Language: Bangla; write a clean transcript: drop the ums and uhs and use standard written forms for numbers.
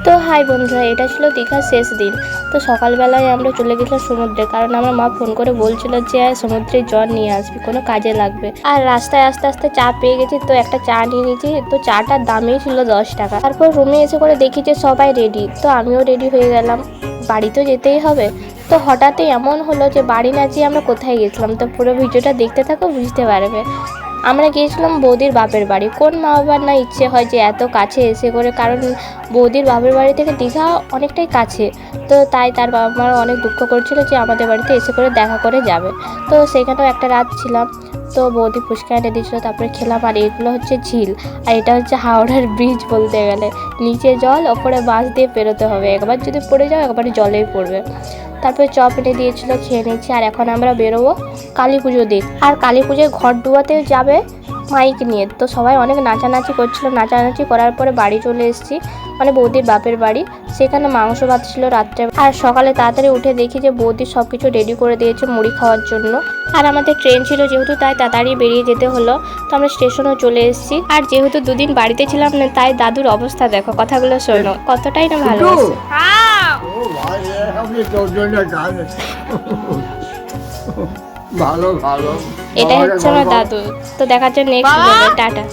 তো হাই বন্ধুরা, এটা ছিল দীঘার শেষ দিন। তো সকালবেলায় আমরা চলে গেছিলাম সমুদ্রে, কারণ আমার মা ফোন করে বলছিল যে সমুদ্রে জল নিয়ে আসবি, কোনো কাজে লাগবে। আর রাস্তায় আস্তে আস্তে চা পেয়ে গেছি, তো একটা চা নিয়ে নিয়েছি। তো চাটার দামই ছিল 10 টাকা। তারপর রুমে এসে করে দেখি যে সবাই রেডি, তো আমিও রেডি হয়ে গেলাম। বাড়ি তো যেতেই হবে। তো হঠাৎই এমন হলো যে বাড়ি না যেয়ে আমরা কোথায় গেছিলাম। তো পুরো ভিডিওটা দেখতে থাকো, বুঝতে পারবে। আমরা গিয়েছিলাম বৌদির বাপের বাড়ি। কোন মা বাবার না ইচ্ছে হয় যে এত কাছে এসে করে, কারণ বৌদির বাপের বাড়ি থেকে দীঘা অনেকটাই কাছে। তো তাই তার বাবা মার অনেক দুঃখ করছিল যে আমাদের বাড়িতে এসে করে দেখা করে যাবে। তো সেখানেও একটা রাত ছিলাম। তো বৌদি ফুচকা এনে দিয়েছিলো, তারপরে খেলাম। আর এগুলো হচ্ছে ঝিল, আর এটা হচ্ছে হাওড়ার ব্রিজ বলতে গেলে। নিচে জল, ওপরে বাঁশ দিয়ে পেরোতে হবে। একবার যদি পড়ে যাও একবারে জলেই পড়বে। তারপরে চপ এনে দিয়েছিলো, খেয়ে নিচ্ছি। আর এখন আমরা বেরোবো কালী পুজো দিক। আর কালী পুজোয় ঘট ডুবাতে যাবে মাইক নিয়ে। তো সবাই অনেক নাচানাচি করছিল। নাচানাচি করার পরে বাড়ি চলে এসেছি, মানে বৌদির বাপের বাড়ি। সেখানে মাংস ভাত ছিল রাত্রে। আর সকালে তাড়াতাড়ি উঠে দেখি যে বৌদি সব কিছু রেডি করে দিয়েছে মুড়ি খাওয়ার জন্য। আর আমাদের ট্রেন ছিল যেহেতু, তাই তাড়াতাড়ি বেরিয়ে যেতে হলো। তো আমরা স্টেশনেও চলে এসেছি। আর যেহেতু দুদিন বাড়িতে ছিলাম না, তাই দাদুর অবস্থা দেখো, কথাগুলো শোনো, কতটাই না ভালো আছে। ভালো ভালো এটা হচ্ছে আমার দাদু। তো দেখার জন্য নেক্সট টাটা।